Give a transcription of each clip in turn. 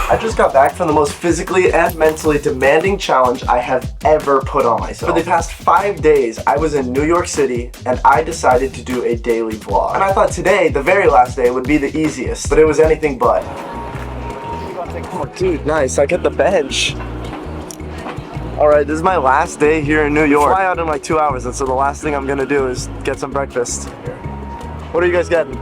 I just got back from the most physically and mentally demanding challenge I have ever put on myself. For the past 5 days, I was in New York City and I decided to do a daily vlog. And I thought today, the very last day, would be the easiest, but it was anything but. Oh, dude, nice. I get the bench. Alright, this is my last day here in New York. I fly out in like 2 hours, and so the last thing I'm gonna do is get some breakfast. What are you guys getting?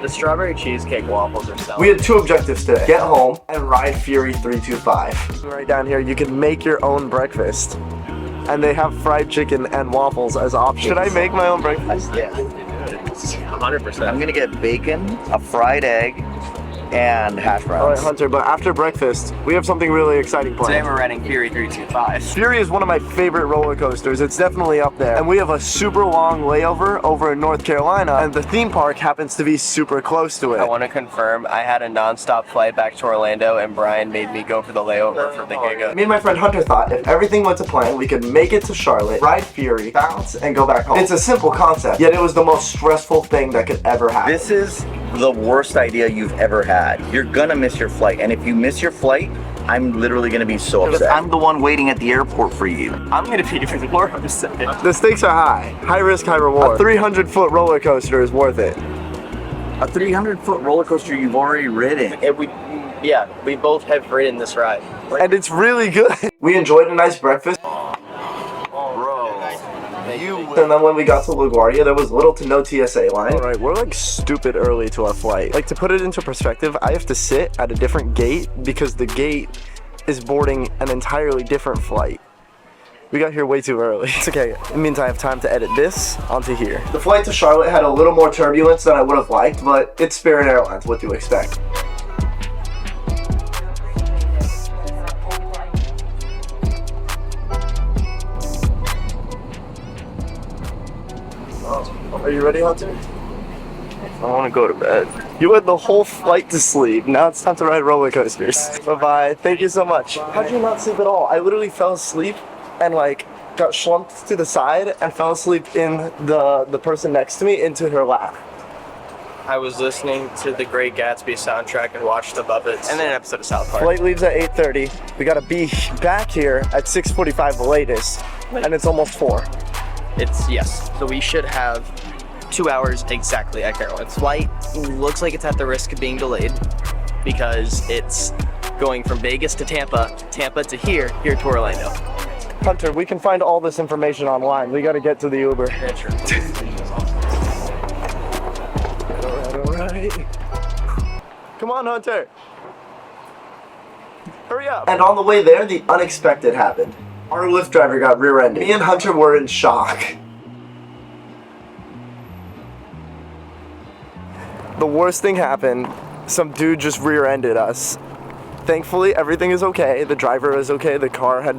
The strawberry cheesecake waffles are selling. We had 2 objectives today. Get home and ride Fury 325. Right down here, you can make your own breakfast. And they have fried chicken and waffles as options. Should I make my own breakfast? Yeah. 100%. I'm gonna get bacon, a fried egg, and hash browns. Alright, Hunter, but after breakfast, we have something really exciting planned. Today we're renting Fury 325. Fury is one of my favorite roller coasters. It's definitely up there. And we have a super long layover over in North Carolina, and the theme park happens to be super close to it. I want to confirm, I had a non-stop flight back to Orlando, and Brian made me go for the layover for the Giga. Me and my friend Hunter thought if everything went to plan, we could make it to Charlotte, ride Fury, bounce, and go back home. It's a simple concept, yet it was the most stressful thing that could ever happen. This is the worst idea you've ever had. You're gonna miss your flight, and if you miss your flight, I'm literally gonna be so upset. I'm the one waiting at the airport for you. I'm going to be even more upset. The stakes are high. High risk, high reward. A 300-foot roller coaster is worth it. A 300-foot roller coaster you've already ridden. We both have ridden this ride. And it's really good. We enjoyed a nice breakfast. And then when we got to LaGuardia, there was little to no TSA line. Alright, we're like stupid early to our flight. Like, to put it into perspective, I have to sit at a different gate because the gate is boarding an entirely different flight. We got here way too early. It's okay, it means I have time to edit this onto here. The flight to Charlotte had a little more turbulence than I would have liked, but it's Spirit Airlines, what do you expect? Are you ready, Hunter? I wanna go to bed. You had the whole flight to sleep. Now it's time to ride roller coasters. Bye-bye. Thank you so much. How did you not sleep at all? I literally fell asleep and like got slumped to the side and fell asleep in the person next to me into her lap. I was listening to the Great Gatsby soundtrack and watched the Muppets. And then an episode of South Park. Flight leaves at 8:30. We gotta be back here at 6:45 the latest. And it's almost 4. Yes. So we should have 2 hours exactly at Carowinds. Flight looks like it's at the risk of being delayed because it's going from Vegas to Tampa, Tampa to here to Orlando. Hunter, we can find all this information online. We gotta get to the Uber. Yeah, sure. Alright. Come on, Hunter. Hurry up. And on the way there, the unexpected happened. Our Lyft driver got rear-ended. Me and Hunter were in shock. The worst thing happened. Some dude just rear-ended us. Thankfully, everything is okay. The driver is okay. The car had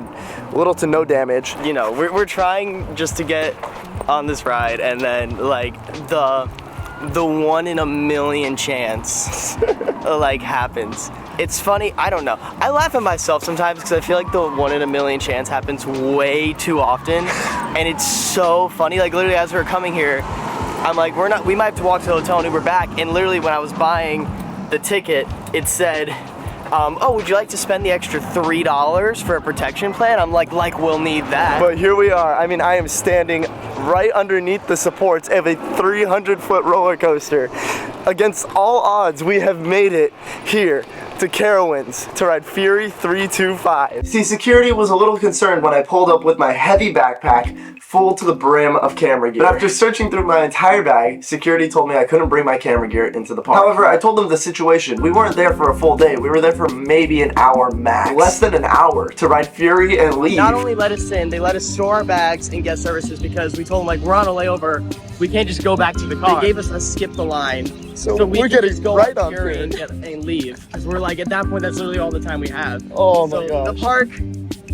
little to no damage. You know, we're trying just to get on this ride, and then like the 1 in a million chance like happens. It's funny, I don't know. I laugh at myself sometimes because I feel like the 1 in a million chance happens way too often, and it's so funny. Like literally, as we're coming here, I'm like, we might have to walk to the hotel and Uber back. And literally, when I was buying the ticket, it said, oh, would you like to spend the extra $3 for a protection plan? I'm like we'll need that. But here we are. I mean, I am standing right underneath the supports of a 300-foot roller coaster. Against all odds, we have made it here to Carowinds to ride Fury 325. See, security was a little concerned when I pulled up with my heavy backpack full to the brim of camera gear. But after searching through my entire bag, security told me I couldn't bring my camera gear into the park. However, I told them the situation. We weren't there for a full day. We were there for maybe an hour max. Less than an hour to ride Fury and leave. Not only let us in, they let us store our bags and get services because we told them, like, we're on a layover. We can't just go back to the car. They gave us a skip the line. So we could just go right on Fury and leave. Because we're like, at that point, that's literally all the time we have. Oh my gosh. The park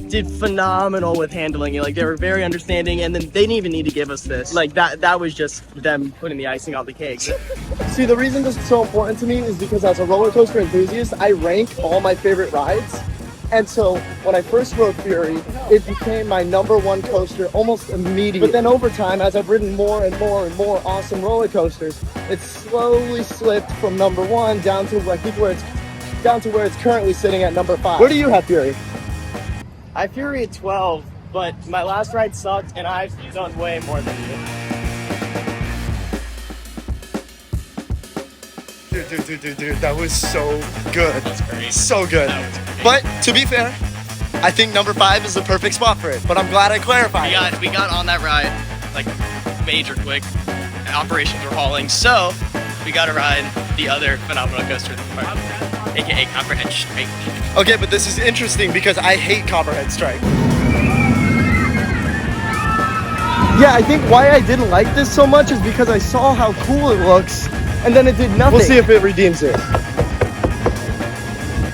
did phenomenal with handling it. Like, they were very understanding, and then they didn't even need to give us this. Like, that was just them putting the icing on the cake. See, the reason this is so important to me is because as a roller coaster enthusiast, I rank all my favorite rides. And so when I first rode Fury, it became my #1 coaster almost immediately. But then over time, as I've ridden more and more and more awesome roller coasters, it slowly slipped from #1 down to I think where it's down to where it's currently sitting at number 5. Where do you have Fury? I have Fury at 12, but my last ride sucked, and I've done way more than you. Dude, that was so good. That's great. So good. That was great. But to be fair, I think number 5 is the perfect spot for it. But I'm glad I clarified. We got on that ride like major quick. And operations were hauling, so we got to ride the other phenomenal coaster in the park, aka Copperhead Strike. Okay, but this is interesting because I hate Copperhead Strike. Yeah, I think why I didn't like this so much is because I saw how cool it looks, and then it did nothing. We'll see if it redeems it.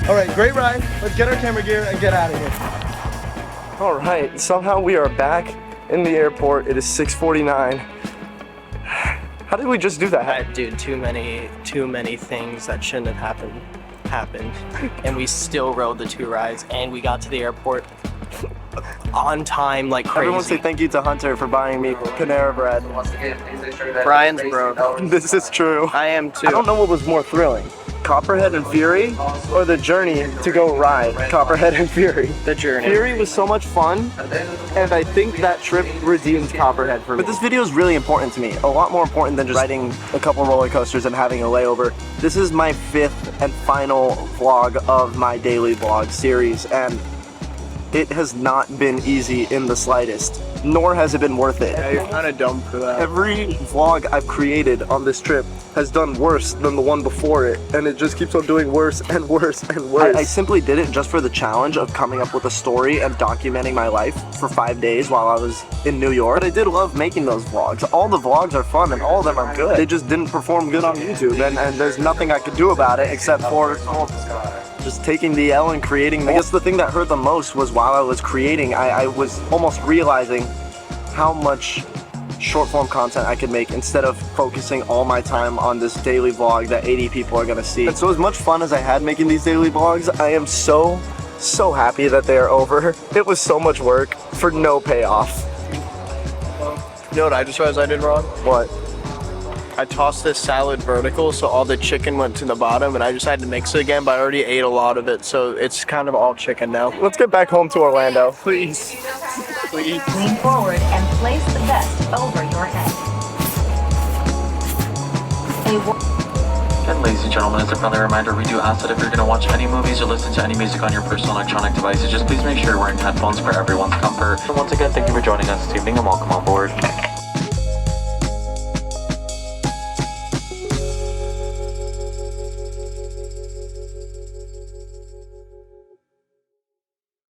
All right, great ride. Let's get our camera gear and get out of here. All right, somehow we are back in the airport. It is 6:49. How did we just do that? Dude, too many things that shouldn't have happened, and we still rode the 2 rides, and we got to the airport on time like crazy. Everyone say thank you to Hunter for buying me Panera bread. Brian's broke. This is true. I am too. I don't know what was more thrilling, Copperhead and Fury, or the journey to go ride Copperhead and Fury. The journey. Fury was so much fun, and I think that trip redeemed Copperhead for me. But this video is really important to me, a lot more important than just riding a couple roller coasters and having a layover. This is my 5th and final vlog of my daily vlog series, and it has not been easy in the slightest, nor has it been worth it. Yeah, you're kind of dumb for that. Every vlog I've created on this trip has done worse than the one before it, and it just keeps on doing worse and worse and worse. I simply did it just for the challenge of coming up with a story and documenting my life for 5 days while I was in New York. But I did love making those vlogs. All the vlogs are fun and all of them are good. They just didn't perform good on YouTube, and there's nothing I could do about it except for just taking the L and creating. I guess the thing that hurt the most was while I was creating, I was almost realizing how much short form content I could make instead of focusing all my time on this daily vlog that 80 people are gonna see. And so as much fun as I had making these daily vlogs, I am so happy that they are over. It was so much work for no payoff. You know what I just realized I did wrong? What? I tossed this salad vertical, so all the chicken went to the bottom, and I just had to mix it again, but I already ate a lot of it, so it's kind of all chicken now. Let's get back home to Orlando. Please. Please. Lean forward and place the vest over your head. And ladies and gentlemen, as a friendly reminder, we do ask that if you're going to watch any movies or listen to any music on your personal electronic devices, just please make sure you're wearing headphones for everyone's comfort. And once again, thank you for joining us this evening and welcome on board.